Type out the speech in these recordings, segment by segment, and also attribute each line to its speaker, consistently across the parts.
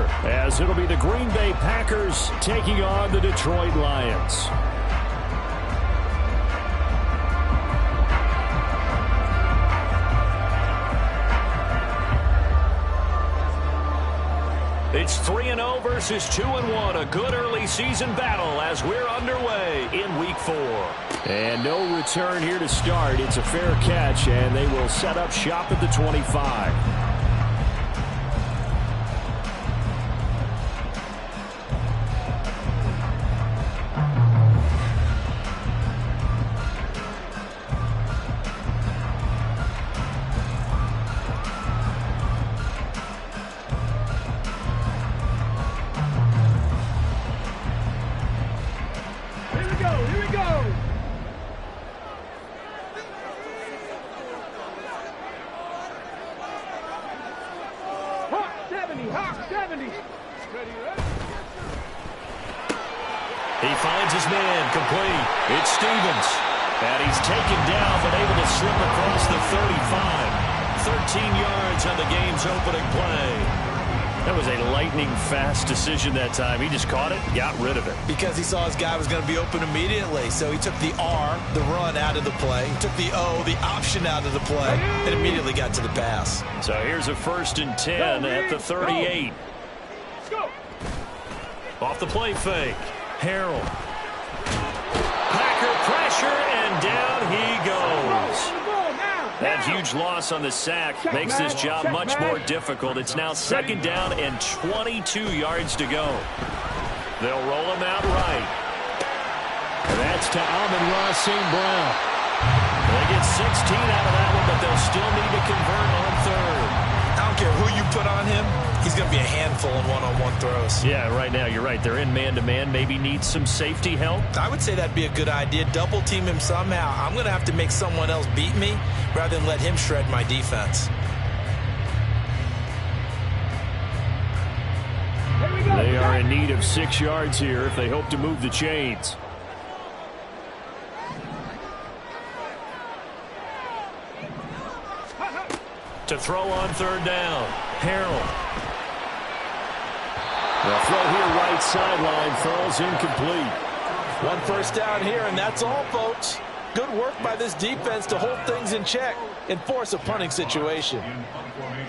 Speaker 1: opener, as it'll be the Green Bay Packers taking on the Detroit Lions. It's 3-0 versus 2-1. A good early season battle as we're underway in Week 4. And no return here to start. It's a fair catch, and they will set up shop at the 25.
Speaker 2: He finds his man, complete. It's Stevens. And he's taken down, but able to slip across the 35. 13 yards on the game's opening play. That was a lightning-fast decision that time. He just caught it, got rid of it.
Speaker 3: Because he saw his guy was going to be open immediately. So he took the R, the run, out of the play. He took the O, the option, out of the play, and immediately got to the pass.
Speaker 2: So here's a 1st and 10 at the 38.
Speaker 4: Go.
Speaker 2: Off the play fake. Harrell. Packer pressure, and down he goes. That huge loss on the sack makes this job much more difficult. It's now 2nd down and 22 yards to go. They'll roll him out right.
Speaker 1: And that's to Amon-Ra St. Brown.
Speaker 2: They get 16 out of that one, but they'll still need to convert on 3rd.
Speaker 3: I don't care who you put on him. He's going to be a handful in one-on-one throws.
Speaker 2: Yeah, right now, you're right. They're in man-to-man. Maybe needs some safety help.
Speaker 3: I would say that'd be a good idea. Double team him somehow. I'm going to have to make someone else beat me rather than let him shred my defense.
Speaker 1: They are in need of 6 yards here if they hope to move the chains.
Speaker 2: To throw on 3rd down. Harrell.
Speaker 1: The throw here right sideline falls incomplete.
Speaker 3: 1 first down here, and that's all, folks. Good work by this defense to hold things in check and force a punting situation.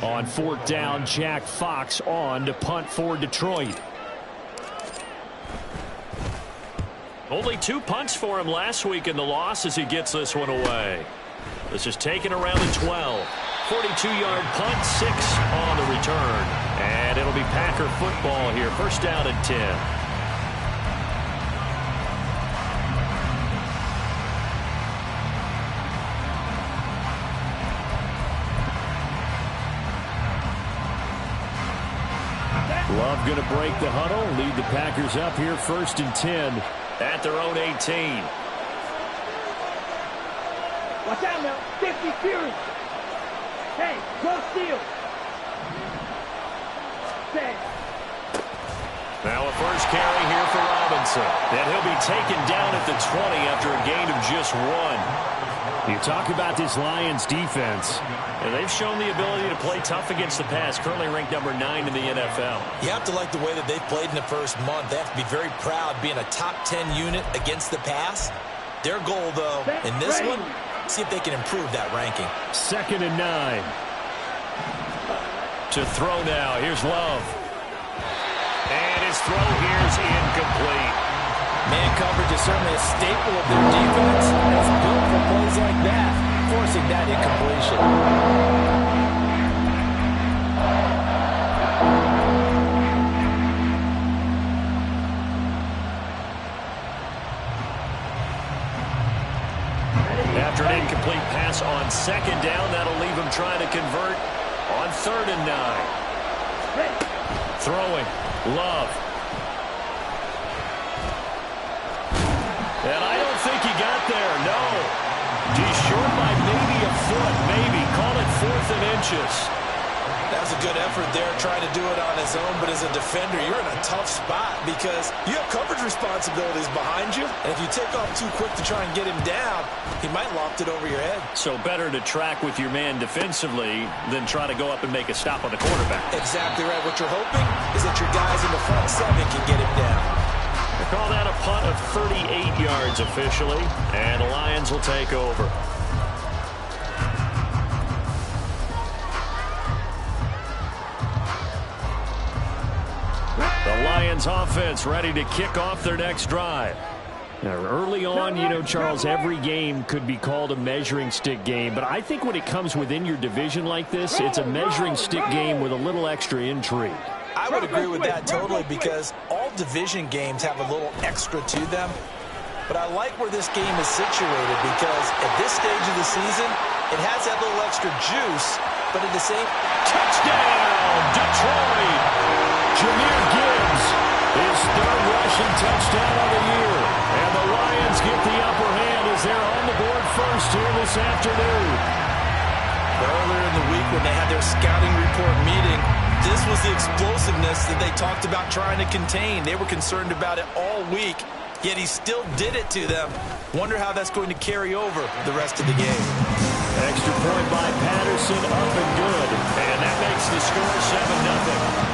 Speaker 1: On 4th down, Jack Fox on to punt for Detroit.
Speaker 2: Only 2 punts for him last week in the loss as he gets this one away. This is taken around the 12. 42-yard punt, 6 on the return. And it'll be Packer football here. 1st down and 10.
Speaker 1: Love going to break the huddle, lead the Packers up here 1st and 10.
Speaker 2: At their own 18.
Speaker 4: Watch out now. 50 Fury. Hey, go steal. Set.
Speaker 2: Now a 1st carry here for Robinson. And he'll be taken down at the 20 after a gain of just 1.
Speaker 1: You talk about this Lions defense.
Speaker 2: And they've shown the ability to play tough against the pass, currently ranked number 9 in the NFL.
Speaker 3: You have to like the way that they've played in the first month. They have to be very proud being a top 10 unit against the pass. Their goal, though, in this one, see if they can improve that ranking.
Speaker 1: 2nd and 9.
Speaker 2: To throw now. Here's Love. And his throw here's incomplete.
Speaker 3: Man coverage is certainly a staple of their defense. It's built for plays like that, forcing that incompletion.
Speaker 2: After an incomplete pass on 2nd down, that'll leave him trying to convert on 3rd and 9. Throwing. Love. And I don't think he got there, no. He's short by maybe a foot, maybe. Call it 4th and inches.
Speaker 3: That was a good effort there, trying to do it on his own, but as a defender, you're in a tough spot because you have coverage responsibilities behind you, and if you take off too quick to try and get him down, he might loft it over your head.
Speaker 2: So better to track with your man defensively than try to go up and make a stop on the quarterback.
Speaker 3: Exactly right. What you're hoping is that your guys in the front seven can get him down.
Speaker 1: They call that a punt of 38 yards officially, and the Lions will take over. The Lions offense ready to kick off their next drive. Now, early on, you know, Charles, every game could be called a measuring stick game, but I think when it comes within your division like this, it's a measuring stick game with a little extra intrigue.
Speaker 3: I would agree with that totally, because all division games have a little extra to them. But I like where this game is situated, because at this stage of the season, it has that little extra juice, but at the same...
Speaker 1: Touchdown, Detroit! Jahmyr Gibbs, his third rushing touchdown of the year. And the Lions get the upper hand as they're on the board first here this afternoon.
Speaker 3: Earlier in the week when they had their scouting report meeting, this was the explosiveness that they talked about trying to contain. They were concerned about it all week, yet he still did it to them. Wonder how that's going to carry over the rest of the game.
Speaker 1: Extra point by Patterson, up and good. And that makes the score 7-0.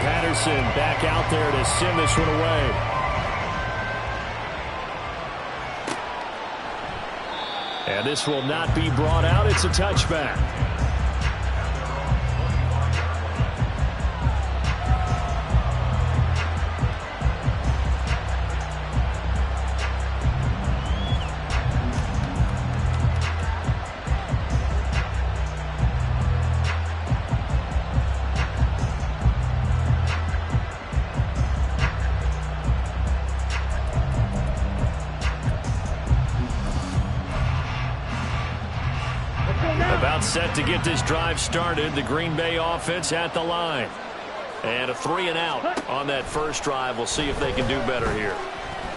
Speaker 1: Patterson back out there to send this one away. And this will not be brought out. It's a touchback. Set to get this drive started. The Green Bay offense at the line. And a 3-and-out on that first drive. We'll see if they can do better here.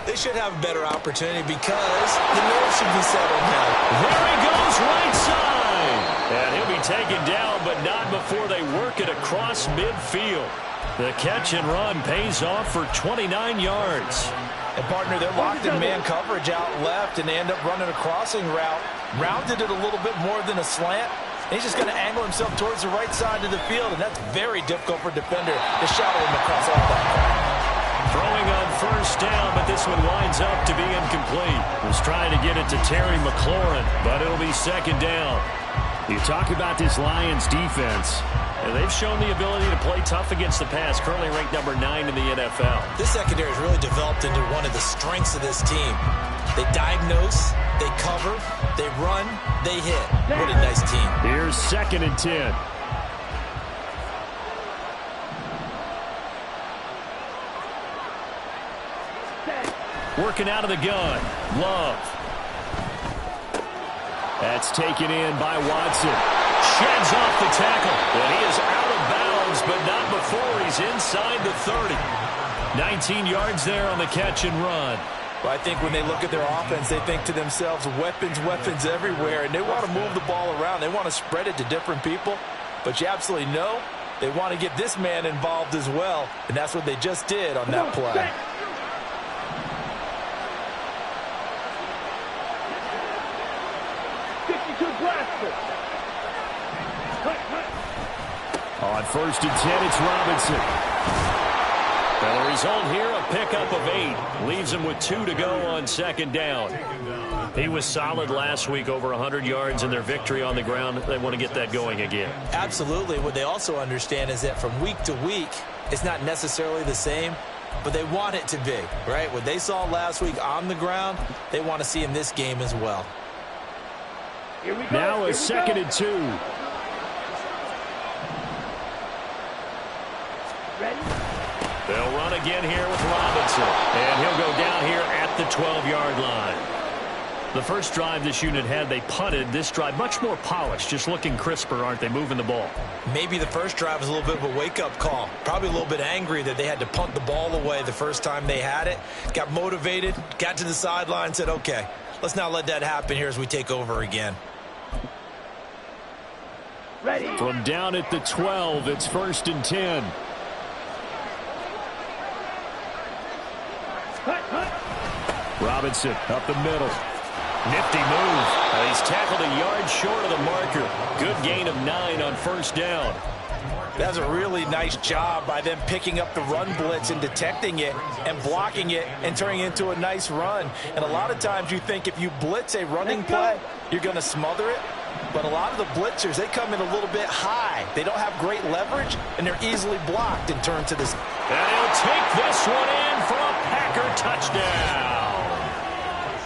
Speaker 3: They should have a better opportunity because the nerves should be settled now.
Speaker 1: There he goes, right side. And he'll be taken down, but not before they work it across midfield. The catch and run pays off for 29 yards.
Speaker 3: And, partner, they're locked in man coverage out left, and they end up running a crossing route. Rounded it a little bit more than a slant. And he's just going to angle himself towards the right side of the field, and that's very difficult for a defender to shadow him across all that.
Speaker 1: Throwing on first down, but this one winds up to be incomplete. Was trying to get it to Terry McLaurin, but it'll be second down. You talk about this Lions defense, and they've shown the ability to play tough against the pass, currently ranked number 9 in the NFL.
Speaker 3: This secondary has really developed into one of the strengths of this team. They diagnose, they cover, they run, they hit. What a nice team.
Speaker 1: Here's 2nd and 10. Working out of the gun. Love. That's taken in by Watson. Sheds off the tackle. And he is out of bounds, but not before he's inside the 30. 19 yards there on the catch and run.
Speaker 3: Well, I think when they look at their offense, they think to themselves, weapons, weapons everywhere, and they want to move the ball around. They want to spread it to different people, but you absolutely know they want to get this man involved as well, and that's what they just did on that play.
Speaker 1: On 1st and 10, it's Robinson. And the result here, a pickup of 8. Leaves him with 2 to go on 2nd down. He was solid last week, over 100 yards in their victory on the ground. They want to get that going again.
Speaker 3: Absolutely. What they also understand is that from week to week, it's not necessarily the same, but they want it to be, right? What they saw last week on the ground, they want to see in this game as well.
Speaker 1: Now a 2nd and 2. They'll run again here with Robinson. And he'll go down here at the 12-yard line. The first drive this unit had, they punted. This drive, much more polished, just looking crisper, aren't they, moving the ball?
Speaker 3: Maybe the first drive was a little bit of a wake-up call. Probably a little bit angry that they had to punt the ball away the first time they had it. Got motivated, got to the sideline, said, okay, let's not let that happen here as we take over again.
Speaker 1: Ready. From down at the 12, it's 1st and 10. Robinson up the middle. Nifty move. He's tackled a yard short of the marker. Good gain of 9 on first down.
Speaker 3: That's a really nice job by them picking up the run blitz and detecting it and blocking it and turning it into a nice run. And a lot of times you think if you blitz a running play, you're going to smother it. But a lot of the blitzers, they come in a little bit high. They don't have great leverage, and they're easily blocked and turned to this.
Speaker 1: And he'll take this one in for a Packer touchdown.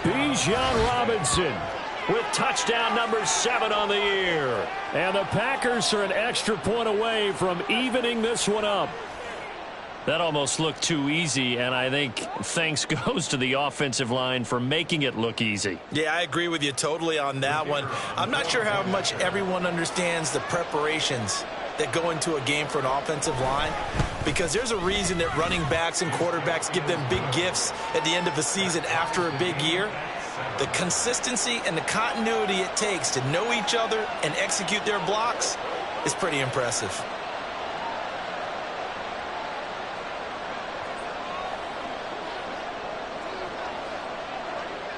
Speaker 1: Bijan Robinson with touchdown number 7 on the year. And the Packers are an extra point away from evening this one up.
Speaker 2: That almost looked too easy, and I think thanks goes to the offensive line for making it look easy.
Speaker 3: Yeah, I agree with you totally on that one. I'm not sure how much everyone understands the preparations that go into a game for an offensive line, because there's a reason that running backs and quarterbacks give them big gifts at the end of the season after a big year. The consistency and the continuity it takes to know each other and execute their blocks is pretty impressive.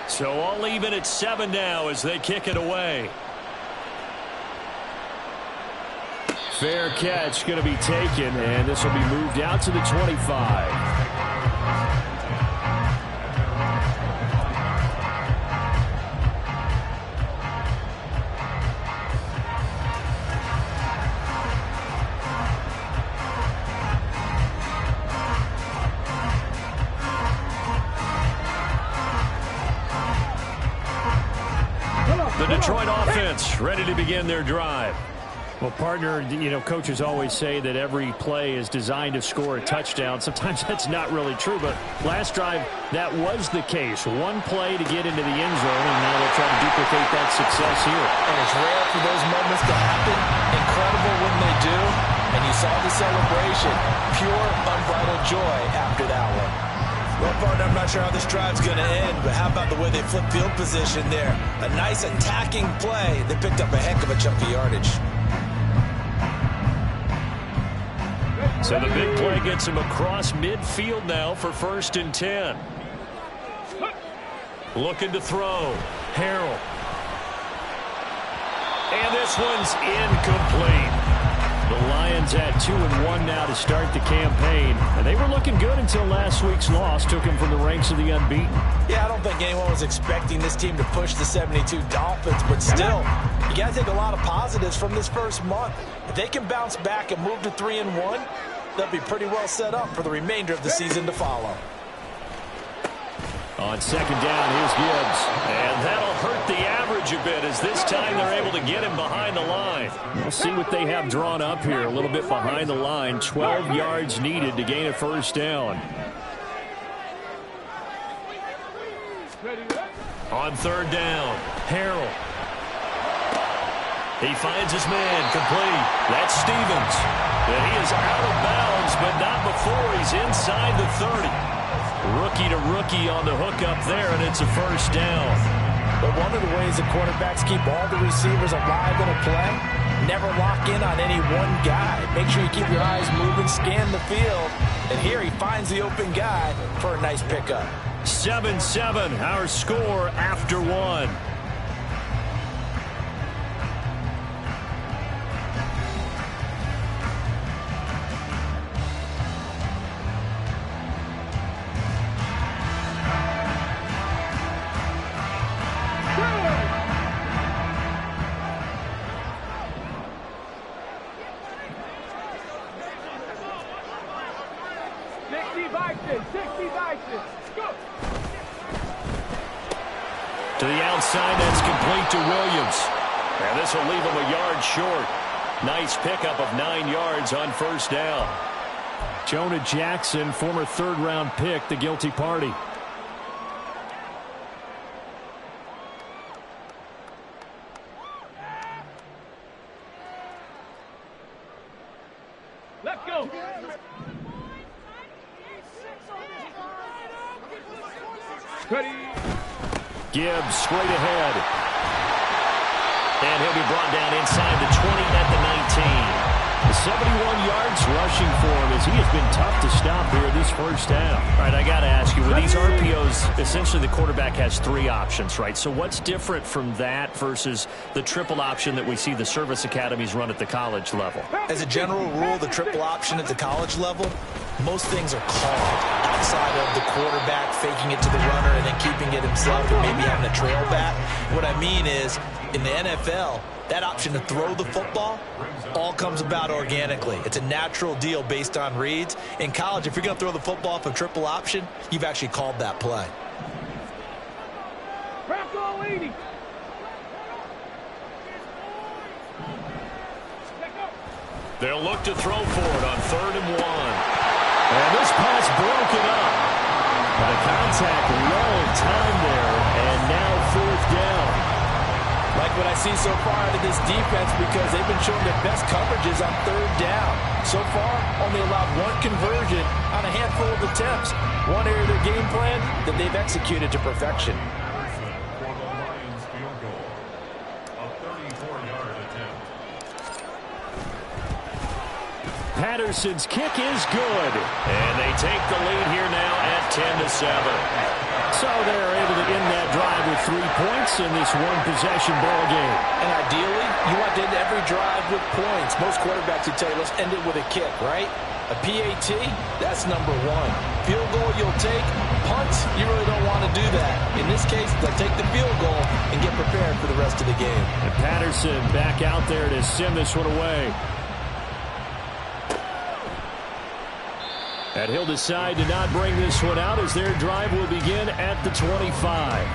Speaker 1: So all even at 7 now as they kick it away. Fair catch going to be taken, and this will be moved out to the 25. The Detroit offense ready to begin their drive. Well, partner, coaches always say that every play is designed to score a touchdown. Sometimes that's not really true, but last drive, that was the case. One play to get into the end zone, and now they'll try to duplicate that success here.
Speaker 3: And it's rare for those moments to happen. Incredible when they do. And you saw the celebration. Pure, unbridled joy after that one. Well, partner, I'm not sure how this drive's going to end, but how about the way they flip field position there? A nice attacking play. They picked up a heck of a chunk of yardage.
Speaker 1: So the big play gets him across midfield now for 1st and 10. Looking to throw. Harrell. And this one's incomplete. The Lions at 2-1 now to start the campaign. And they were looking good until last week's loss took them from the ranks of the unbeaten.
Speaker 3: Yeah, I don't think anyone was expecting this team to push the 72 Dolphins, but still, you got to take a lot of positives from this first month. If they can bounce back and move to 3-1, they'll be pretty well set up for the remainder of the season to follow.
Speaker 1: On 2nd down, here's Gibbs. And that'll hurt the average a bit as this time they're able to get him behind the line. We'll see what they have drawn up here. A little bit behind the line. 12 yards needed to gain a 1st down. On 3rd down, Harrell. He finds his man complete. That's Stevens. And he is out of bounds, but not before he's inside the 30. Rookie to rookie on the hook up there, and it's a 1st down.
Speaker 3: But one of the ways that quarterbacks keep all the receivers alive in a play, never lock in on any one guy. Make sure you keep your eyes moving, scan the field. And here he finds the open guy for a nice pickup.
Speaker 1: 7-7, our score after 1. To the outside, that's complete to Williams. And this will leave him a yard short. Nice pickup of 9 yards on 1st down. Jonah Jackson, former 3rd-round pick, the guilty party.
Speaker 4: Let's go. Ready.
Speaker 1: Gibbs straight ahead. And he'll be brought down inside the 20 at the 19. The 71 yards rushing for him as he has been tough to stop here this first half. All right, I got to ask you, with these RPOs, essentially the quarterback has 3 options, right? So what's different from that versus the triple option that we see the service academies run at the college level?
Speaker 3: As a general rule, the triple option at the college level, most things are called outside of the quarterback faking it to the runner and then keeping it himself and maybe having a trail back. What I mean is, in the NFL, that option to throw the football all comes about organically. It's a natural deal based on reads. In college, if you're going to throw the football off a triple option, you've actually called that play.
Speaker 1: They'll look to throw for it on 3rd and 1. And this pass broken up. The contact well timed there, and now 4th down.
Speaker 3: Like what I see so far out of this defense, because they've been showing their best coverages on 3rd down. So far, only allowed 1 conversion on a handful of attempts. One area of their game plan that they've executed to perfection.
Speaker 1: Patterson's kick is good. And they take the lead here now at 10-7. So they're able to end that drive with 3 points in this one-possession ball game.
Speaker 3: And ideally, you want to end every drive with points. Most quarterbacks would tell you, let's end it with a kick, right? A PAT, that's number 1. Field goal you'll take. Punts, you really don't want to do that. In this case, they'll take the field goal and get prepared for the rest of the game.
Speaker 1: And Patterson back out there to send this one away. And he'll decide to not bring this one out as their drive will begin at the 25.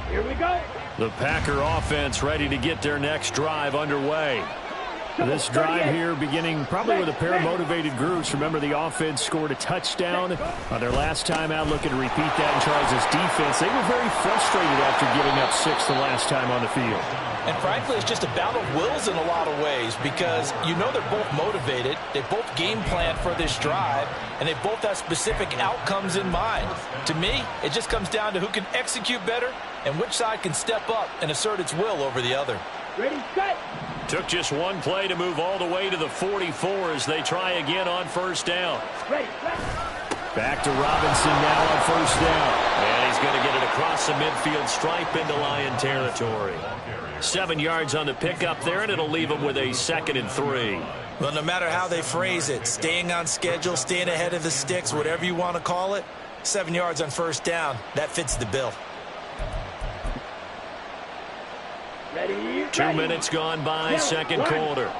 Speaker 4: Here we go.
Speaker 1: The Packer offense ready to get their next drive underway. This drive here beginning probably with a pair of motivated groups. Remember, the offense scored a touchdown on their last time out, looking to repeat that in Charles' defense. They were very frustrated after giving up 6 the last time on the field.
Speaker 3: And frankly, it's just a battle of wills in a lot of ways, because you know they're both motivated, they both game plan for this drive, and they both have specific outcomes in mind. To me, it just comes down to who can execute better and which side can step up and assert its will over the other.
Speaker 4: Ready, set.
Speaker 1: Took just one play to move all the way to the 44 as they try again on 1st down.
Speaker 4: Ready, set.
Speaker 1: Back to Robinson now on 1st down. And he's going to get it across the midfield stripe into Lion territory. 7 yards on the pickup there, and it'll leave them with a 2nd and 3.
Speaker 3: Well, no matter how they phrase it, staying on schedule, staying ahead of the sticks, whatever you want to call it, 7 yards on 1st down, that fits the bill.
Speaker 4: Ready,
Speaker 1: 2 minutes gone by, 2nd quarter.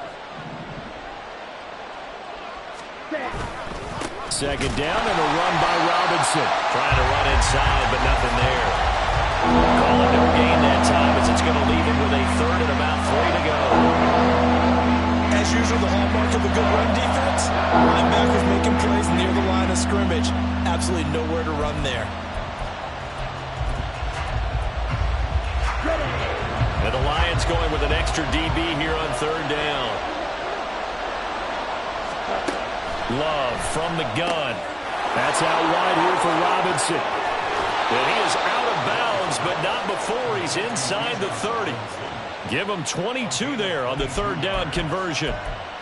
Speaker 1: 2nd down and a run by Robinson. Trying to run inside, but nothing there. Calling no gain that time as it's going to leave him with a 3rd and about 3 to go.
Speaker 3: As usual, the hallmark of a good run defense, linebackers making plays near the line of scrimmage. Absolutely nowhere to run there.
Speaker 1: And the Lions going with an extra DB here on 3rd down. Love from the gun. That's out wide here for Robinson. And he is out of bounds, but not before he's inside the 30. Give him 22 there on the 3rd down conversion.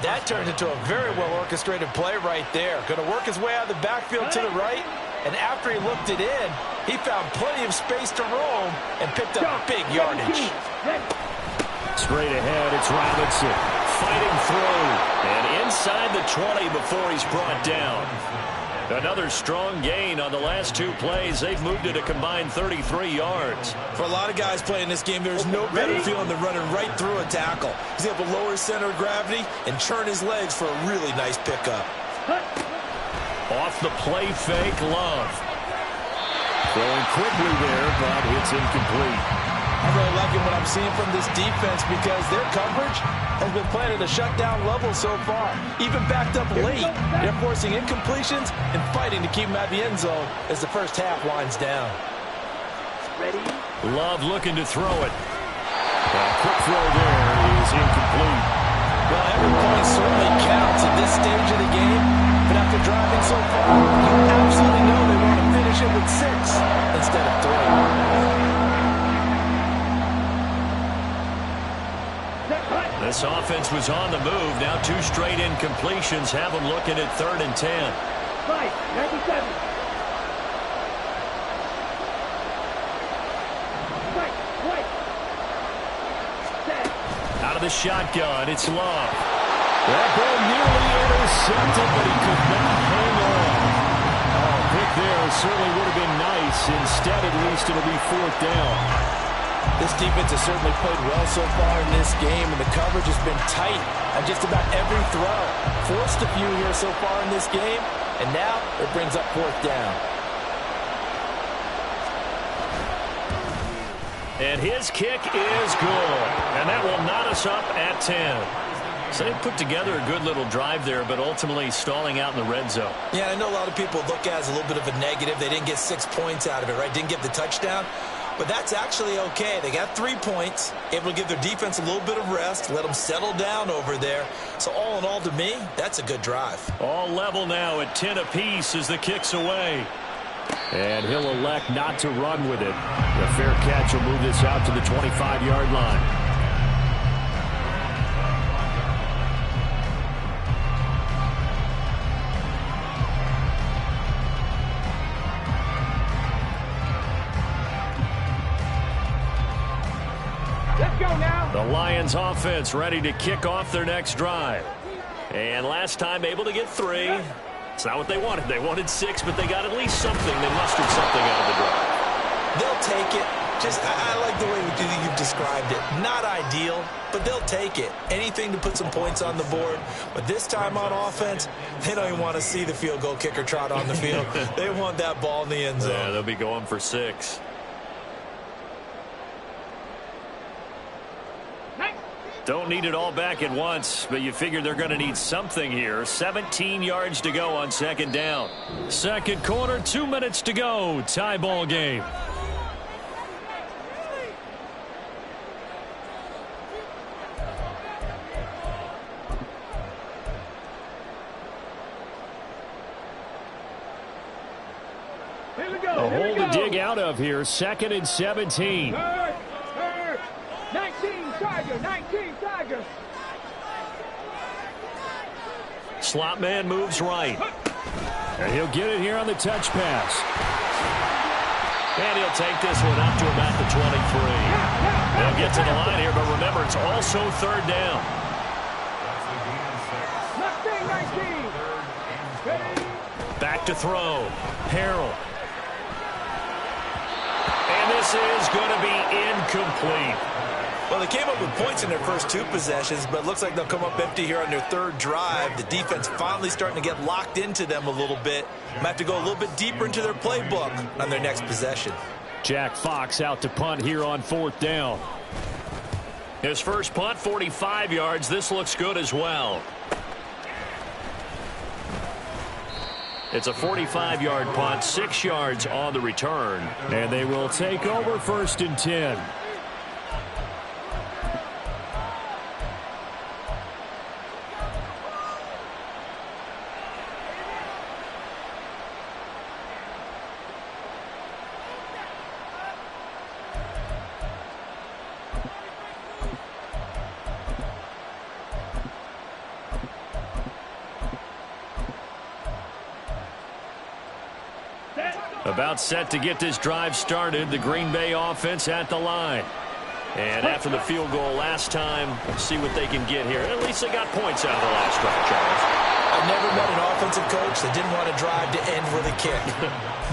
Speaker 3: That turned into a very well-orchestrated play right there. Going to work his way out of the backfield to the right, and after he looked it in, he found plenty of space to roam and picked up big yardage.
Speaker 1: Straight ahead, it's Robinson. Fighting through, and inside the 20 before he's brought down. Another strong gain on the last 2 plays. They've moved it a combined 33 yards.
Speaker 3: For a lot of guys playing this game, there's no better feeling than running right through a tackle. He's able to lower his center of gravity and churn his legs for a really nice pickup.
Speaker 1: Off the play fake, Love. Throwing quickly there, but it's incomplete.
Speaker 3: I'm really liking what I'm seeing from this defense because their coverage has been playing at a shutdown level so far. Even backed up late, they're forcing incompletions and fighting to keep them out of the end zone as the first half winds down.
Speaker 4: Ready,
Speaker 1: Love looking to throw it. A quick throw there is incomplete.
Speaker 3: Well, every point certainly counts at this stage of the game. But after driving so far, you absolutely know they want to finish it with 6 instead of 3.
Speaker 1: This offense was on the move. Now 2 straight incompletions have them looking at 3rd and 10.
Speaker 4: Fight, 97. Right, right. Set.
Speaker 1: Out of the shotgun, it's Love. That ball nearly intercepted, but he could not hang on. Oh, pick there certainly would have been nice. Instead, at least it'll be 4th down.
Speaker 3: This defense has certainly played well so far in this game, and the coverage has been tight on just about every throw. Forced a few here so far in this game, and now it brings up 4th down.
Speaker 1: And his kick is good. And that will knot us up at 10. So they put together a good little drive there, but ultimately stalling out in the red zone.
Speaker 3: Yeah, I know a lot of people look at it as a little bit of a negative. They didn't get 6 points out of it, right? Didn't get the touchdown. But that's actually okay. They got 3 points, able to give their defense a little bit of rest, let them settle down over there. So all in all, to me, that's a good drive.
Speaker 1: All level now at 10 apiece as the kick's away. And he'll elect not to run with it. The fair catch will move this out to the 25-yard line.
Speaker 4: Let's go now.
Speaker 1: The Lions offense ready to kick off their next drive. And last time able to get 3. It's not what they wanted. They wanted 6, but they got at least something. They mustered something out of the drive.
Speaker 3: They'll take it. I like the way you've described it. Not ideal, but they'll take it. Anything to put some points on the board. But this time on offense, they don't even want to see the field goal kicker trot on the field. They want that ball in the end zone.
Speaker 1: Yeah, they'll be going for 6. Don't need it all back at once, but you figure they're going to need something here. 17 yards to go on 2nd down. Second quarter, 2 minutes to go. Tie ball game.
Speaker 4: Here we go.
Speaker 1: A
Speaker 4: Here
Speaker 1: hole
Speaker 4: we go.
Speaker 1: to dig out of here. 2nd and 17.
Speaker 4: 19 Tiger, 19 Tiger.
Speaker 1: Slot man moves right. And he'll get it here on the touch pass. And he'll take this one up to about the 23. They'll get to the line here, but remember, it's also 3rd down.
Speaker 4: 19.
Speaker 1: Back to throw. Harrell. And this is going to be incomplete.
Speaker 3: Well, they came up with points in their first 2 possessions, but it looks like they'll come up empty here on their 3rd drive. The defense finally starting to get locked into them a little bit. Might have to go a little bit deeper into their playbook on their next possession.
Speaker 1: Jack Fox out to punt here on 4th down. His first punt, 45 yards. This looks good as well. It's a 45-yard punt, 6 yards on the return. And they will take over 1st and 10. About set to get this drive started. The Green Bay offense at the line. And after the field goal last time, see what they can get here. At least they got points out of the last drive, Charles.
Speaker 3: I've never met an offensive coach that didn't want to drive to end with a kick.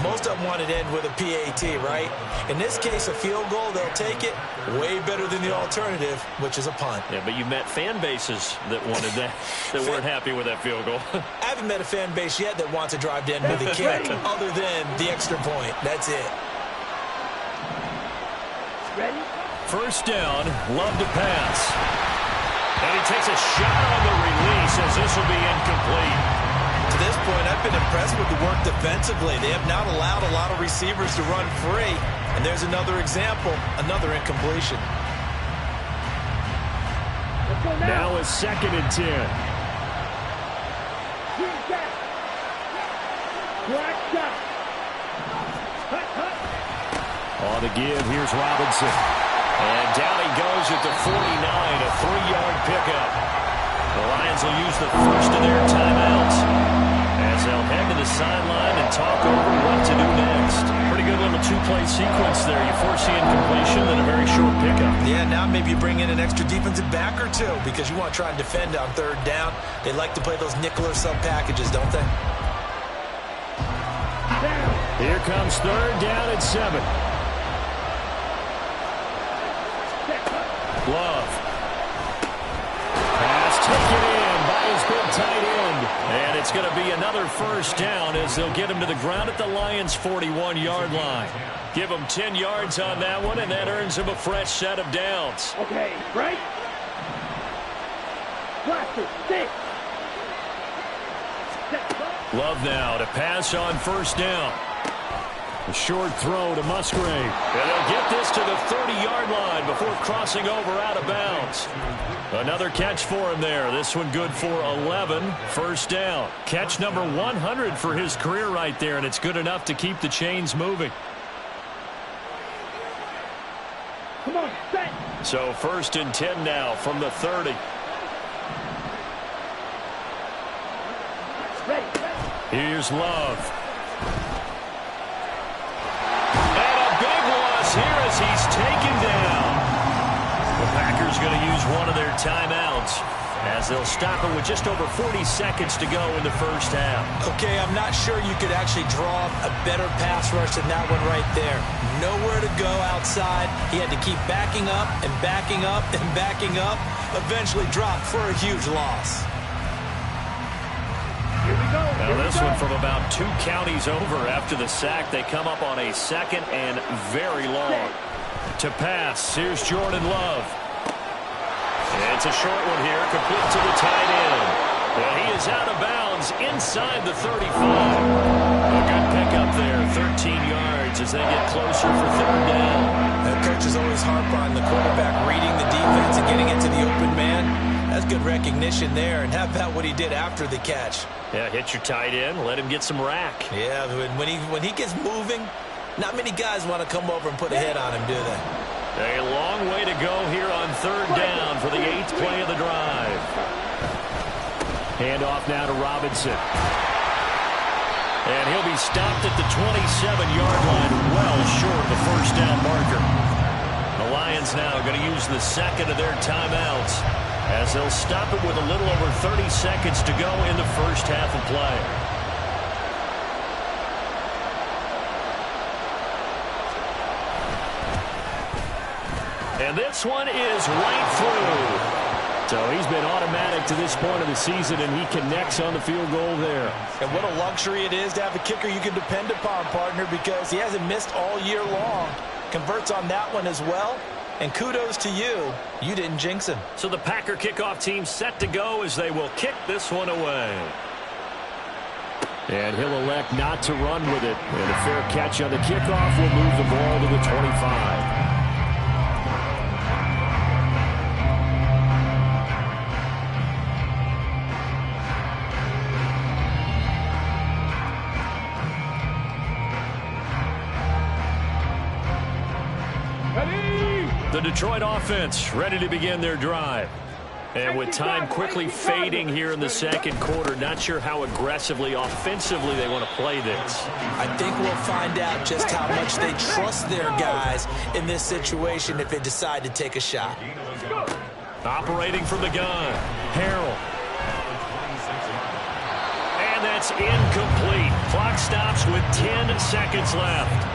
Speaker 3: Most of them wanted to end with a PAT, right? In this case, a field goal, they'll take it. Way better than the alternative, which is a punt.
Speaker 1: Yeah, but you met fan bases that wanted that, that weren't happy with that field goal.
Speaker 3: I haven't met a fan base yet that wants to drive to end with a kick, other than the extra point. That's it.
Speaker 4: Ready?
Speaker 1: First down, Love to pass. And he takes a shot on the release as this will be incomplete.
Speaker 3: To this standpoint, I've been impressed with the work defensively. They have not allowed a lot of receivers to run free. And there's another example, another incompletion.
Speaker 1: Now a 2nd and 10. On the give, here's Robinson. And down he goes at the 49, a 3-yard pickup. The Lions will use the first of their timeouts as they'll head to the sideline and talk over what to do next. Pretty good little 2-play sequence there. You force the incompletion, then a very short pickup.
Speaker 3: Yeah, now maybe you bring in an extra defensive back or two because you want to try and defend on 3rd down. They like to play those nickel or sub packages, don't they?
Speaker 1: Here comes 3rd down and 7. Love. Pass taken in by his big tight end. And it's going to be another 1st down as they'll get him to the ground at the Lions' 41-yard line. Give him 10 yards on that one, and that earns him a fresh set of downs.
Speaker 4: Okay, right? Blaster, stick.
Speaker 1: Love now to pass on 1st down. A short throw to Musgrave. And they'll get this to the 30-yard line before crossing over out of bounds. Another catch for him there. This one good for 11. 1st down. Catch number 100 for his career right there, and it's good enough to keep the chains moving.
Speaker 4: Come on, set.
Speaker 1: So 1st and 10 now from the 30.
Speaker 4: Ready.
Speaker 1: Here's Love. Here as he's taken down. The Packers going to use one of their timeouts as they'll stop it with just over 40 seconds to go in the 1st half.
Speaker 3: Okay, I'm not sure you could actually draw a better pass rush than that one right there. Nowhere to go outside. He had to keep backing up and backing up and backing up. Eventually dropped for a huge loss.
Speaker 1: Now this one from about 2 counties over after the sack. They come up on a 2nd and very long. To pass, here's Jordan Love. And it's a short one here, complete to the tight end. And he is out of bounds inside the 35. A good pickup there, 13 yards as they get closer for 3rd down.
Speaker 3: The coach is always harp on the quarterback reading the defense and getting into the open man. That's good recognition there. And how about what he did after the catch?
Speaker 1: Yeah, hit your tight end, let him get some rack.
Speaker 3: Yeah, when he gets moving, not many guys want to come over and put a hit on him, do they?
Speaker 1: A long way to go here on 3rd down for the 8th play of the drive. Hand off now to Robinson. And he'll be stopped at the 27-yard line, well short of the 1st down marker. The Lions now going to use the 2nd of their timeouts as they'll stop it with a little over 30 seconds to go in the 1st half of play. And this one is right through. So he's been automatic to this point of the season, and he connects on the field goal there.
Speaker 3: And what a luxury it is to have a kicker you can depend upon, partner, because he hasn't missed all year long. Converts on that one as well. And kudos to you. You didn't jinx him.
Speaker 1: So the Packer kickoff team set to go as they will kick this one away. And he'll elect not to run with it. And a fair catch on the kickoff will move the ball to the 25. The Detroit offense ready to begin their drive. And with time quickly fading here in the 2nd quarter, not sure how aggressively, offensively they want to play this.
Speaker 3: I think we'll find out just how much they trust their guys in this situation if they decide to take a shot.
Speaker 1: Operating from the gun, Harrell. And that's incomplete. Clock stops with 10 seconds left.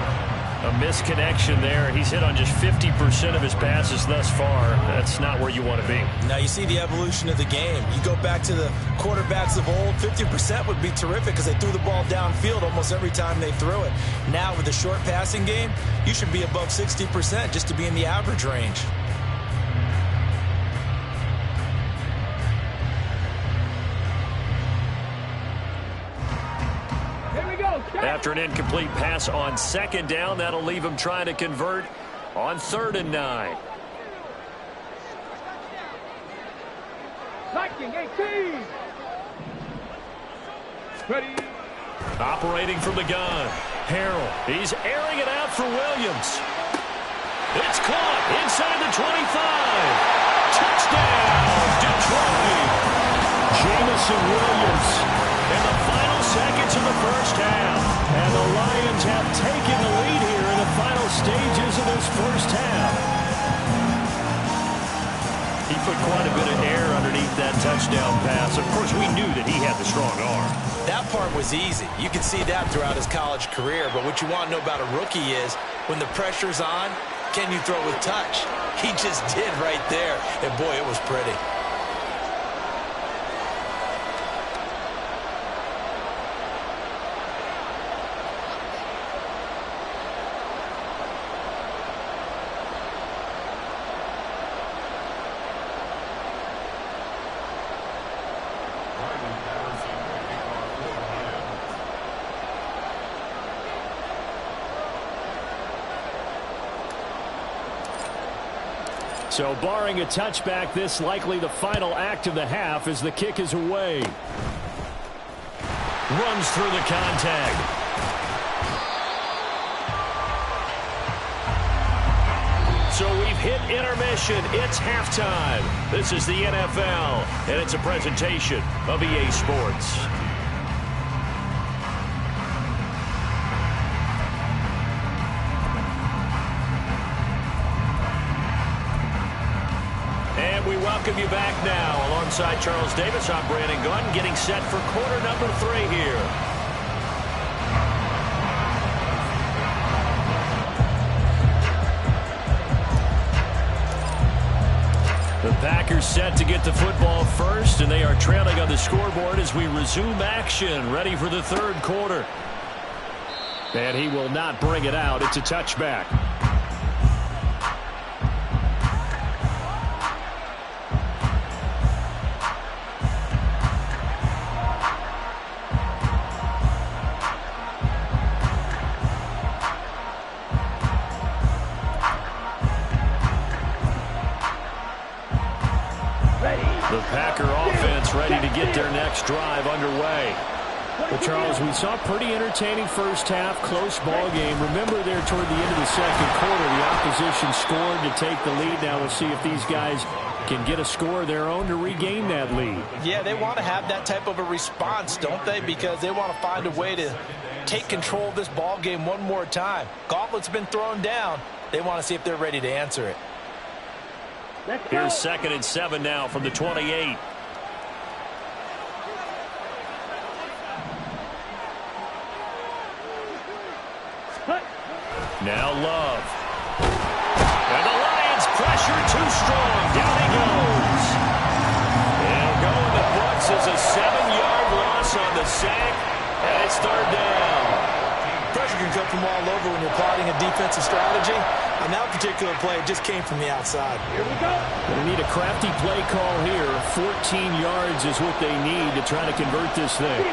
Speaker 1: A misconnection there. He's hit on just 50% of his passes thus far. That's not where you want to be.
Speaker 3: Now you see the evolution of the game. You go back to the quarterbacks of old, 50% would be terrific because they threw the ball downfield almost every time they threw it. Now with the short passing game, you should be above 60% just to be in the average range.
Speaker 1: After an incomplete pass on second down, that'll leave him trying to convert on 3rd and 9.
Speaker 4: Liking 18. Ready.
Speaker 1: Operating from the gun. Harrell. He's airing it out for Williams. It's caught inside the 25. Touchdown, Detroit. Jamison Williams in the final seconds of the first half. And the Lions have taken the lead here in the final stages of this first half. He put quite a bit of air underneath that touchdown pass. Of course, we knew that he had the strong arm.
Speaker 3: That part was easy. You can see that throughout his college career. But what you want to know about a rookie is when the pressure's on, can you throw with touch? He just did right there. And, boy, it was pretty.
Speaker 1: So barring a touchback, this likely the final act of the half as the kick is away. Runs through the contact. So we've hit intermission. It's halftime. This is the NFL, and it's a presentation of EA Sports. We welcome you back now. Alongside Charles Davis, I'm Brandon Gunn, getting set for quarter number 3 here. The Packers set to get the football first, and they are trailing on the scoreboard as we resume action, ready for the 3rd quarter. And he will not bring it out. It's a touchback. The Packer offense ready to get their next drive underway. Well, Charles, we saw a pretty entertaining first half, close ball game. Remember there toward the end of the 2nd quarter, the opposition scored to take the lead. Now we'll see if these guys can get a score of their own to regain that lead.
Speaker 3: Yeah, they want to have that type of a response, don't they? Because they want to find a way to take control of this ball game one more time. Gauntlet's been thrown down. They want to see if they're ready to answer it.
Speaker 1: Here's 2nd and 7 now from the 28. Now Love. And the Lions pressure too strong. Down he goes. They'll go in the books as a 7-yard loss on the sack. And it's 3rd down.
Speaker 3: Pressure can come from all over when you're plotting a defensive strategy. On that particular play, it just came from the outside.
Speaker 4: Here we go.
Speaker 1: They need a crafty play call here. 14 yards is what they need to try to convert this thing.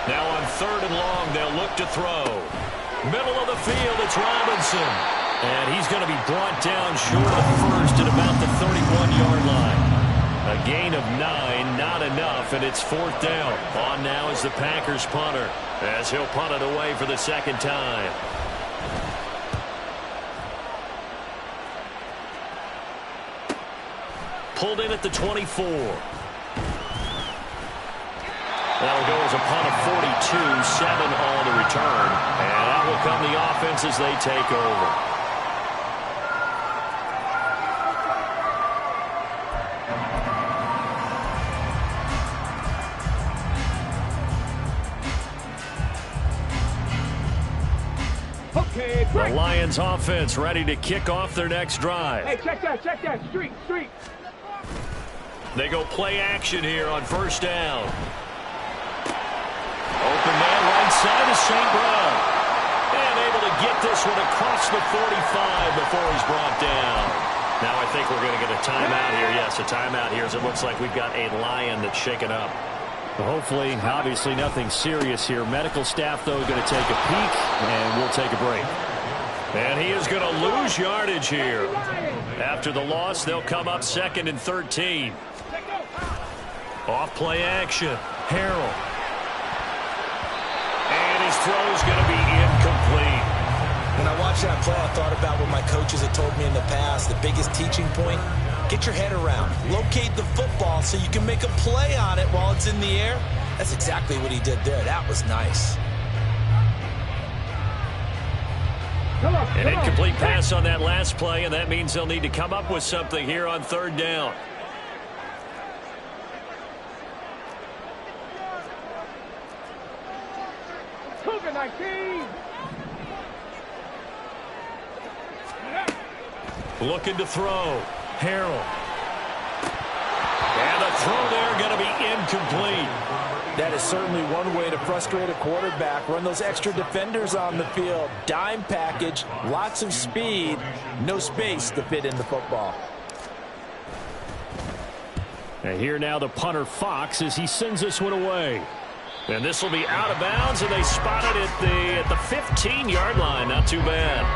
Speaker 1: Now on 3rd and long, they'll look to throw. Middle of the field, it's Robinson. And he's going to be brought down short of first at about the 31-yard line. A gain of 9, not enough, and it's 4th down. On now is the Packers punter, as he'll punt it away for the 2nd time. Pulled in at the 24. That'll go as a punt of 42, 7 on the return. And out will come the offense as they take over. The Lions offense ready to kick off their next drive.
Speaker 4: Hey, check that, street.
Speaker 1: They go play action here on 1st down. Open man right side is St. Brown. And able to get this one across the 45 before he's brought down.
Speaker 2: Now I think we're going to get a timeout here. Yes, a timeout here as it looks like we've got a lion that's shaken up.
Speaker 1: Well, hopefully, obviously nothing serious here. Medical staff, though, going to take a peek, and we'll take a break.
Speaker 2: And he is going to lose yardage here. After the loss, they'll come up 2nd and 13. Off play action. Harrell. And his throw is going to be incomplete.
Speaker 3: When I watched that play, I thought about what my coaches had told me in the past. The biggest teaching point, get your head around. Locate the football so you can make a play on it while it's in the air. That's exactly what he did there. That was nice.
Speaker 2: An incomplete pass on that last play, and that means they'll need to come up with something here on 3rd down.
Speaker 4: Cougar 19.
Speaker 2: Looking to throw. Harrell. And the throw there going to be incomplete.
Speaker 3: That is certainly one way to frustrate a quarterback. Run those extra defenders on the field. Dime package, lots of speed, no space to fit in the football.
Speaker 1: And here now the punter Fox as he sends this one away.
Speaker 2: And this will be out of bounds, and they spot it at the 15-yard line. Not too bad.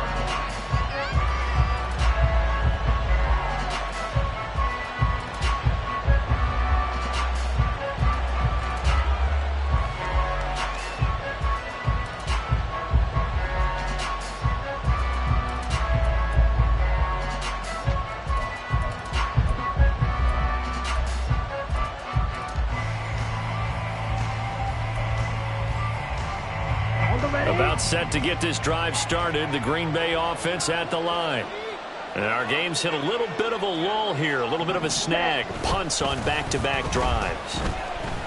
Speaker 2: About set to get this drive started. The Green Bay offense at the line. And our game's hit a little bit of a lull here, a little bit of a snag. Punts on back-to-back drives.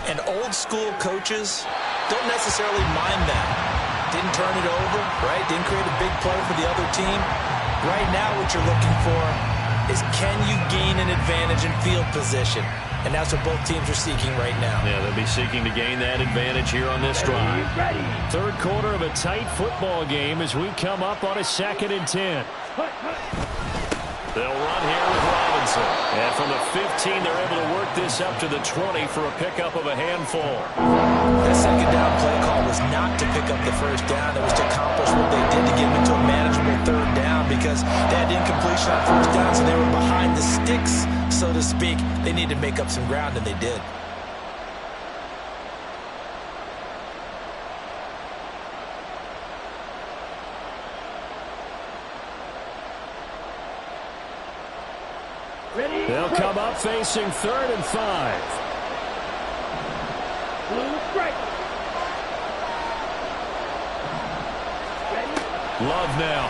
Speaker 3: And old school coaches don't necessarily mind that. Didn't turn it over, right? Didn't create a big play for the other team. Right now what you're looking for is can you gain an advantage in field position? And that's what both teams are seeking right now.
Speaker 2: Yeah, they'll be seeking to gain that advantage here on this drive.
Speaker 1: 3rd quarter of a tight football game as we come up on a 2nd and 10.
Speaker 2: They'll run here with Robinson. And from the 15, they're able to work this up to the 20 for a pickup of a handful.
Speaker 3: That 2nd down play call was not to pick up the 1st down. It was to accomplish what they did to get them into a manageable 3rd down because they had incompletion on 1st down, so they were behind the sticks, so to speak. They needed to make up some ground, and they did.
Speaker 1: They'll come up facing 3rd and 5.
Speaker 2: Love now.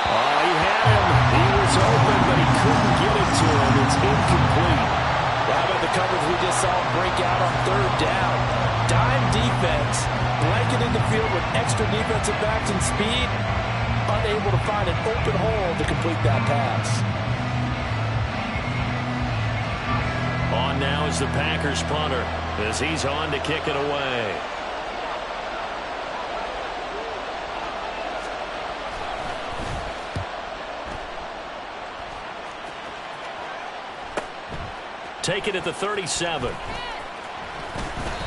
Speaker 1: Oh, he had him. He was open, but he couldn't get it to him. It's incomplete.
Speaker 3: How about the coverage we just saw him break out on 3rd down? Dime defense, blanketed the field with extra defensive backs and speed, unable to find an open hole to complete that pass.
Speaker 2: On now is the Packers punter as he's on to kick it away. Take it at the 37.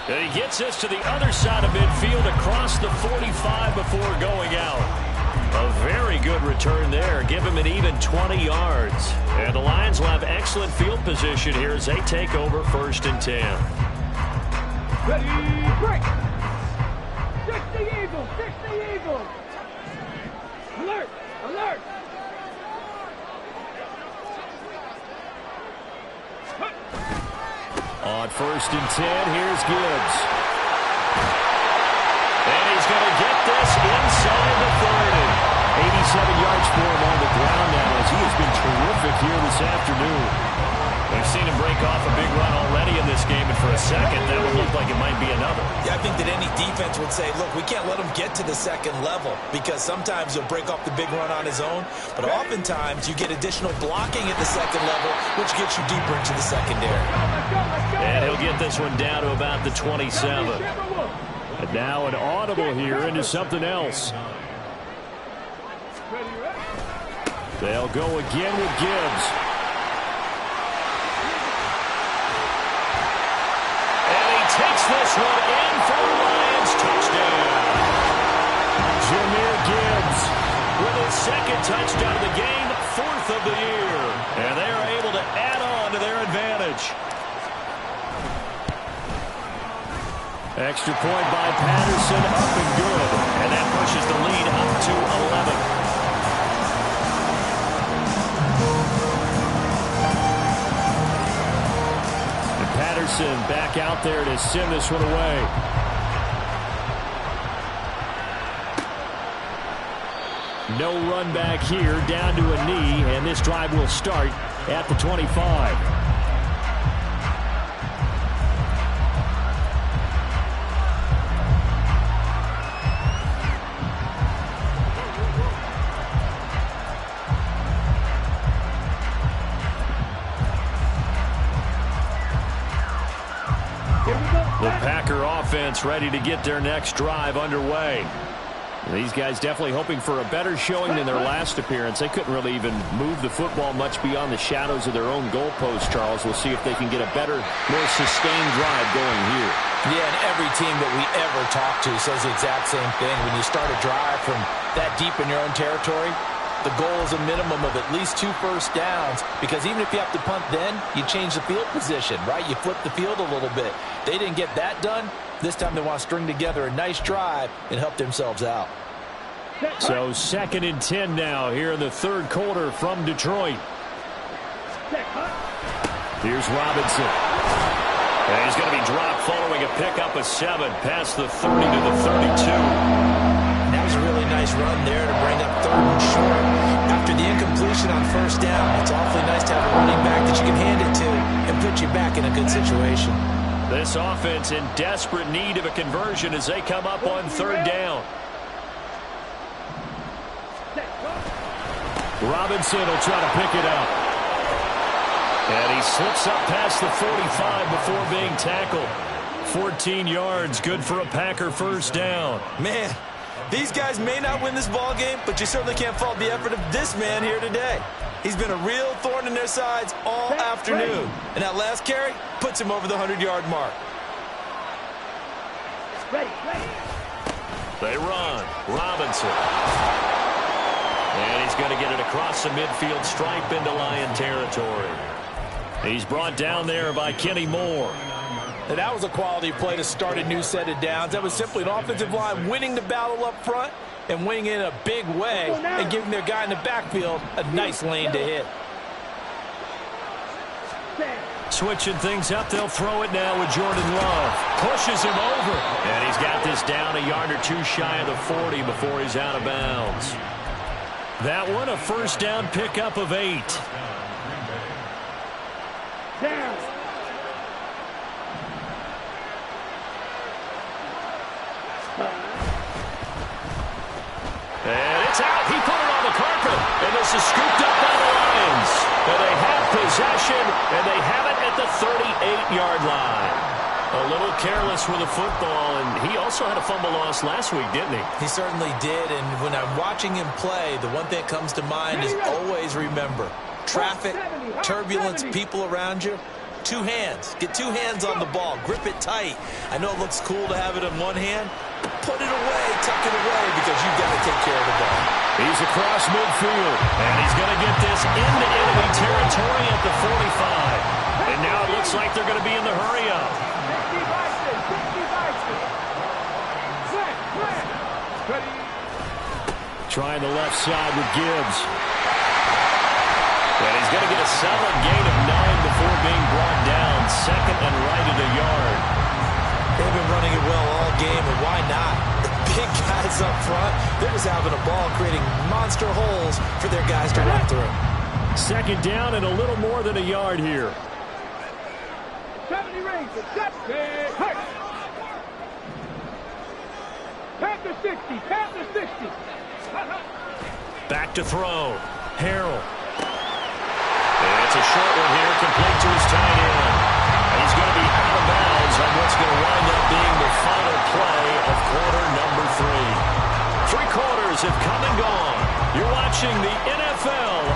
Speaker 2: And he gets this to the other side of midfield across the 45 before going out. A very good return there. Give him an even 20 yards. And the Lions will have excellent field position here as they take over 1st and 10.
Speaker 4: Ready, break. 60 Eagles, 60 Eagles. Alert, alert.
Speaker 1: On 1st and 10, here's Gibbs.
Speaker 2: And he's going to get this inside the 30.
Speaker 1: 87 yards for him on the ground now as he has been terrific here this afternoon.
Speaker 2: We've seen him break off a big run already in this game, and for a second, that would look like it might be another.
Speaker 3: Yeah, I think that any defense would say, look, we can't let him get to the 2nd level because sometimes he'll break off the big run on his own, but oftentimes you get additional blocking at the 2nd level, which gets you deeper into the secondary.
Speaker 2: And he'll get this one down to about the 27.
Speaker 1: And now an audible here into something else. They'll go again with Gibbs. And he takes this one in for a Lions touchdown. Jahmyr Gibbs with his second touchdown of the game, 4th of the year. And they are able to add on to their advantage. Extra point by Patterson, up and good. And that pushes the lead up to 11. Patterson back out there to send this one away. No run back here, down to a knee, and this drive will start at the 25. The Packer offense ready to get their next drive underway. These guys definitely hoping for a better showing than their last appearance. They couldn't really even move the football much beyond the shadows of their own goalpost, Charles. We'll see if they can get a better, more sustained drive going here.
Speaker 3: Yeah, and every team that we ever talk to says the exact same thing. When you start a drive from that deep in your own territory, the goal is a minimum of at least 2 first downs, because even if you have to punt then, you change the field position, right? You flip the field a little bit. They didn't get that done. This time they want to string together a nice drive and help themselves out.
Speaker 1: So 2nd and 10 now here in the 3rd quarter from Detroit. Here's Robinson. And he's going to be dropped following a pickup of 7 past the 30 to the 32.
Speaker 3: That was a really nice run there to bring up 3rd and short. After the incompletion on 1st down, it's awfully nice to have a running back that you can hand it to and put you back in a good situation.
Speaker 1: This offense in desperate need of a conversion as they come up on 3rd down. Robinson will try to pick it up. And he slips up past the 45 before being tackled. 14 yards, good for a Packer 1st down.
Speaker 3: Man, these guys may not win this ball game, but you certainly can't fault the effort of this man here today. He's been a real thorn in their sides all afternoon. And that last carry puts him over the 100-yard mark.
Speaker 1: They run. Robinson. And he's going to get it across the midfield stripe into Lion territory. He's brought down there by Kenny Moore.
Speaker 3: And that was a quality play to start a new set of downs. That was simply an offensive line winning the battle up front and winning it in a big way and giving their guy in the backfield a nice lane to hit.
Speaker 1: Switching things up, they'll throw it now with Jordan Love. Pushes him over. And he's got this down a yard or 2 shy of the 40 before he's out of bounds. That one a 1st down pickup of 8. And it's out. He put it on the carpet. And this is scooped up by the Lions. And they have possession, and they have it at the 38-yard line. A little careless with the football, and he also had a fumble loss last week, didn't he?
Speaker 3: He certainly did, and when I'm watching him play, the one thing that comes to mind is always remember, traffic, turbulence, people around you, 2 hands. Get 2 hands on the ball. Grip it tight. I know it looks cool to have it in one hand. Put it away, tuck it away, because you've got to take care of the ball.
Speaker 1: He's across midfield, and he's going to get this into enemy territory at the 45. And now it looks like they're going to be in the hurry-up. Trying the left side with Gibbs. And he's going to get a solid gain of 9 before being brought down. 2nd and right at a yard.
Speaker 3: They've been running it well all game, and why not? The big guys up front, they're just having a ball, creating monster holes for their guys to run through.
Speaker 1: 2nd down and a little more than a yard here.
Speaker 4: 70 rings, Panther 60, Panther 60.
Speaker 1: Back to throw. Harrell. And it's a short one here, complete to his tight end. He's going to be out of bounds on what's going to wind up being the final play of quarter number 3. 3 quarters have come and gone. You're watching the NFL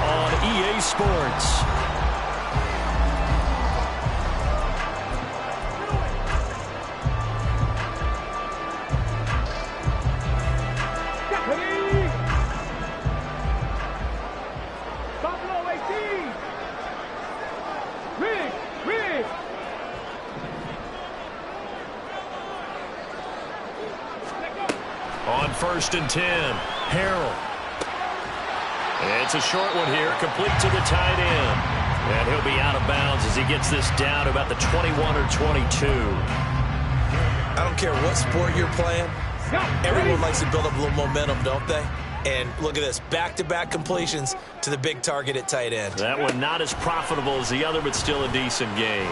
Speaker 2: On 1st and 10, Harrell. It's a short one here, complete to the tight end. And he'll be out of bounds as he gets this down to about the 21 or 22.
Speaker 3: I don't care what sport you're playing. Everyone likes to build up a little momentum, don't they? And look at this, back-to-back completions to the big target at tight end.
Speaker 2: That one not as profitable as the other, but still a decent gain.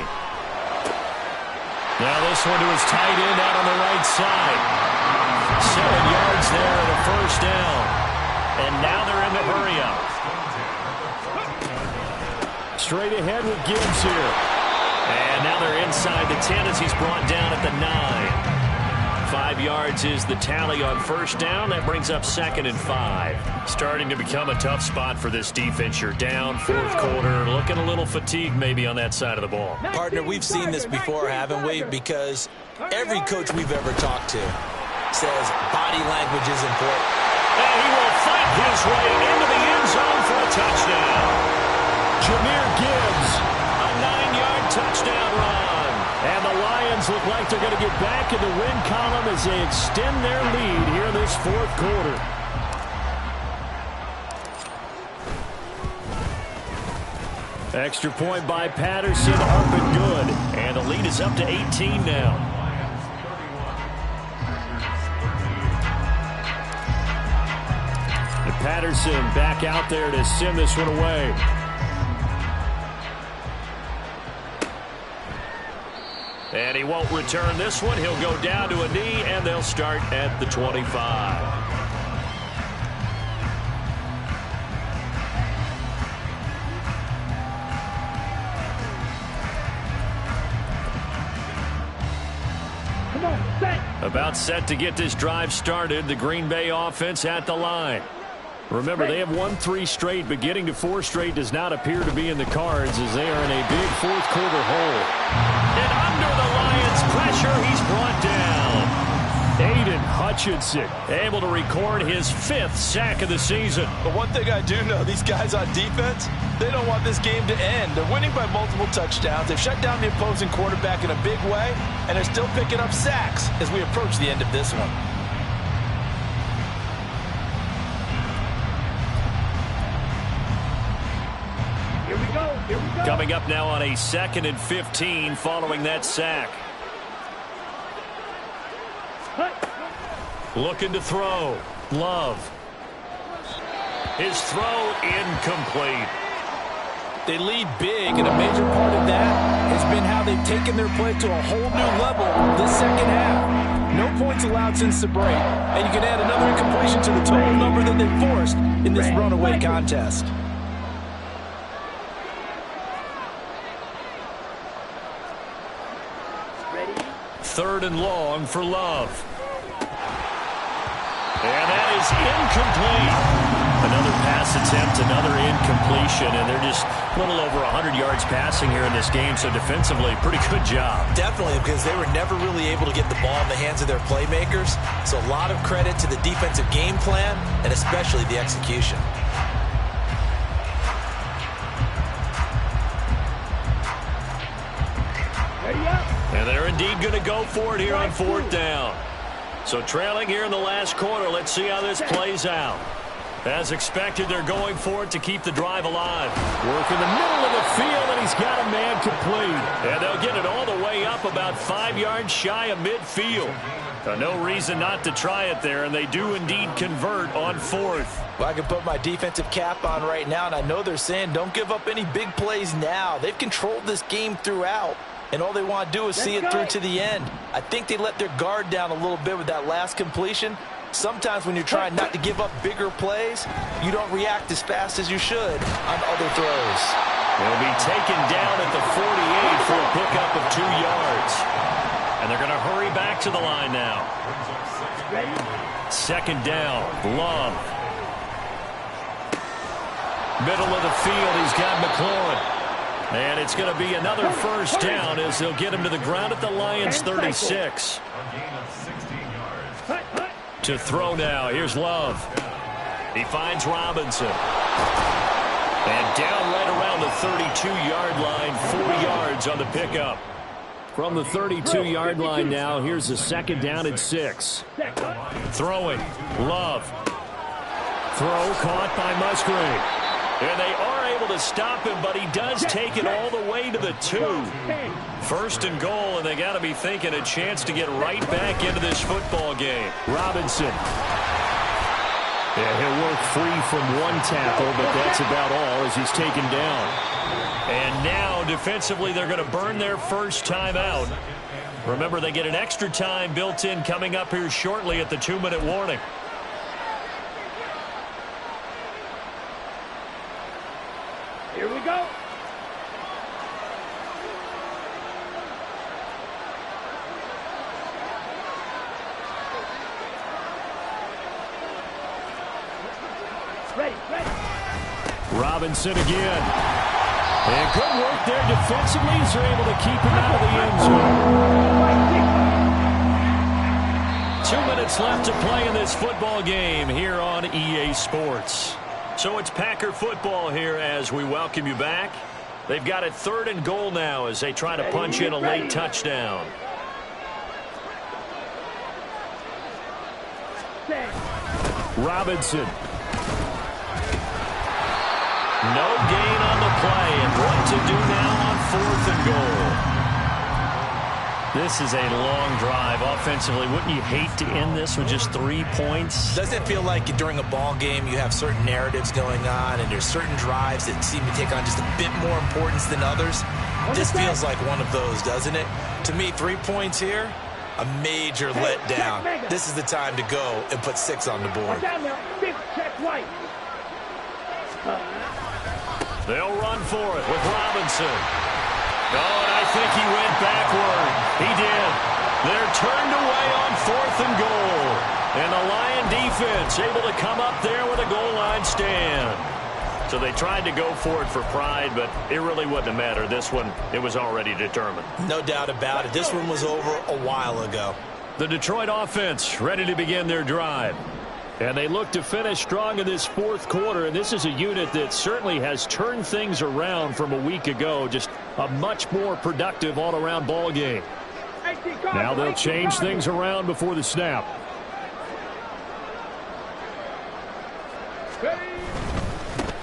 Speaker 2: Now this one to his tight end out on the right side. 7 yards there and a first down. And now they're in the hurry-up.
Speaker 1: Straight ahead with Gibbs here.
Speaker 2: And now they're inside the 10 as he's brought down at the 9. 5 yards is the tally on first down. That brings up 2nd and 5. Starting to become a tough spot for this defense. You're down, 4th quarter. Looking a little fatigued maybe on that side of the ball.
Speaker 3: Partner, we've seen this before, haven't we? Because every coach we've ever talked to says body language is important.
Speaker 2: And he will fight his way into the end zone for a touchdown.
Speaker 1: Jahmyr Gibbs.
Speaker 2: A 9-yard touchdown run.
Speaker 1: And the Lions look like they're going to get back in the win column as they extend their lead here in this 4th quarter. Extra point by Patterson, up and good.
Speaker 2: And the lead is up to 18 now.
Speaker 1: And Patterson back out there to send this one away.
Speaker 2: And he won't return this one. He'll go down to a knee, and they'll start at the 25.
Speaker 4: Come on, set.
Speaker 1: About set to get this drive started. The Green Bay offense at the line. Remember, they have won 3 straight, but getting to 4 straight does not appear to be in the cards as they are in a big 4th quarter hole.
Speaker 2: And under the Lions' pressure, he's brought down.
Speaker 1: Aiden Hutchinson able to record his 5th sack of the season.
Speaker 3: But one thing I do know, these guys on defense, they don't want this game to end. They're winning by multiple touchdowns. They've shut down the opposing quarterback in a big way, and they're still picking up sacks as we approach the end of this one.
Speaker 4: Here we go. Here we go.
Speaker 2: Coming up now on a 2nd and 15 following that sack. Looking to throw. Love. His throw incomplete.
Speaker 3: They lead big, and a major part of that has been how they've taken their play to a whole new level this second half. No points allowed since the break, and you can add another incompletion to the total number that they forced in this runaway contest.
Speaker 4: Ready?
Speaker 2: 3rd and long for Love. And that is incomplete. Another pass attempt, another incompletion, and they're just a little over 100 yards passing here in this game, so defensively, pretty good job.
Speaker 3: Definitely, because they were never really able to get the ball in the hands of their playmakers, so a lot of credit to the defensive game plan, and especially the execution.
Speaker 4: Ready up.
Speaker 2: And they're indeed going to go for it here on 4th down. So trailing here in the last quarter, let's see how this plays out. As expected, they're going for it to keep the drive alive.
Speaker 1: Work in the middle of the field, and he's got a man complete.
Speaker 2: And they'll get it all the way up about 5 yards shy of midfield. No reason not to try it there, and they do indeed convert on 4th.
Speaker 3: Well, I can put my defensive cap on right now, and I know they're saying don't give up any big plays now. They've controlled this game throughout, and all they want to do is see it through to the end. I think they let their guard down a little bit with that last completion. Sometimes when you're trying not to give up bigger plays, you don't react as fast as you should on other throws.
Speaker 2: They'll be taken down at the 48 for a pickup of 2 yards. And they're going to hurry back to the line now.
Speaker 4: Ready?
Speaker 2: 2nd down, Love. Middle of the field, he's got McLaurin. And it's going to be another first down as they'll get him to the ground at the Lions' 36. To throw now, here's Love. He finds Robinson. And down right around the 32-yard line, 4 yards on the pickup.
Speaker 1: From the 32-yard line now, here's a 2nd down and 6.
Speaker 2: Throwing. Love.
Speaker 1: Throw caught by Musgrave.
Speaker 2: And they are able to stop him, but he does take it all the way to the 2. 1st and goal, and they got to be thinking a chance to get right back into this football game.
Speaker 1: Robinson. Yeah, he'll work free from one tackle, but that's about all as he's taken down.
Speaker 2: And now, defensively, they're going to burn their first time out. Remember, they get an extra time built in coming up here shortly at the 2-minute warning.
Speaker 4: Here we go. Ready.
Speaker 1: Robinson again. And good work there defensively as they're able to keep him out of the end zone.
Speaker 2: 2 minutes left to play in this football game here on EA Sports. So it's Packer football here as we welcome you back. They've got it 3rd and goal now as they try to punch in a late touchdown.
Speaker 1: Robinson.
Speaker 2: No gain on the play, and what to do now on 4th and goal. This is a long drive offensively. Wouldn't you hate to end this with just 3 points?
Speaker 3: Doesn't it feel like during a ball game you have certain narratives going on and there's certain drives that seem to take on just a bit more importance than others? This feels like one of those, doesn't it? To me, 3 points here, a major letdown. This is the time to go and put 6 on the board.
Speaker 2: They'll run for it with Robinson. Oh, and I think he went backward. He did. They're turned away on 4th and goal. And the Lion defense able to come up there with a goal line stand. So they tried to go for it for pride, but it really wouldn't have mattered. This one, it was already determined.
Speaker 3: No doubt about it. This one was over a while ago.
Speaker 2: The Detroit offense ready to begin their drive.
Speaker 1: And they look to finish strong in this 4th quarter. And this is a unit that certainly has turned things around from a week ago. Just a much more productive all-around ball game. Now they'll change things around before the snap.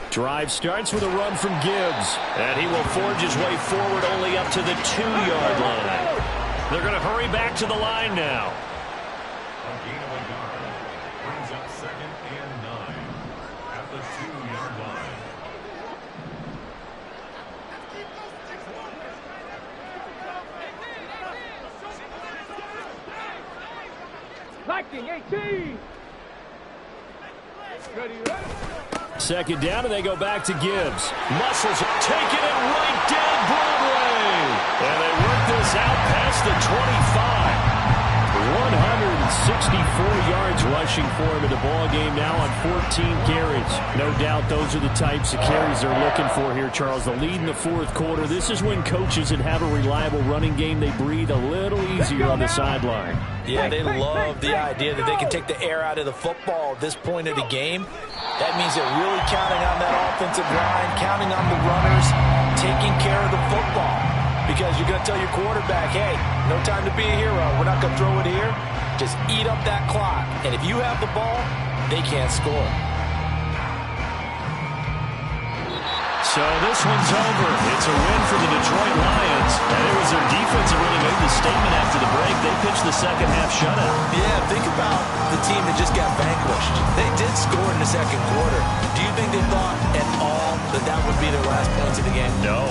Speaker 1: Drive starts with a run from Gibbs.
Speaker 2: And he will forge his way forward only up to the 2-yard line. They're going to hurry back to the line now.
Speaker 4: Liking 18. Ready.
Speaker 1: 2nd down, and they go back to Gibbs.
Speaker 2: Muscles taking it right down Broadway. And they work this out past the 25.
Speaker 1: 164 yards rushing for him in the ball game now on 14 carries. No doubt those are the types of carries they're looking for here, Charles. The lead in the 4th quarter. This is when coaches that have a reliable running game, they breathe a little easier on the sideline.
Speaker 3: Yeah, they love the idea that they can take the air out of the football at this point of the game. That means they're really counting on that offensive line, counting on the runners, taking care of the football. Because you're going to tell your quarterback, hey, no time to be a hero. We're not going to throw it here. Just eat up that clock. And if you have the ball, they can't score.
Speaker 2: So this one's over. It's a win for the Detroit Lions. And it was their defense that really made the statement after the break. They pitched the second half shutout.
Speaker 3: Yeah, think about the team that just got vanquished. They did score in the 2nd quarter. Do you think they thought at all that that would be their last points of the game?
Speaker 2: No,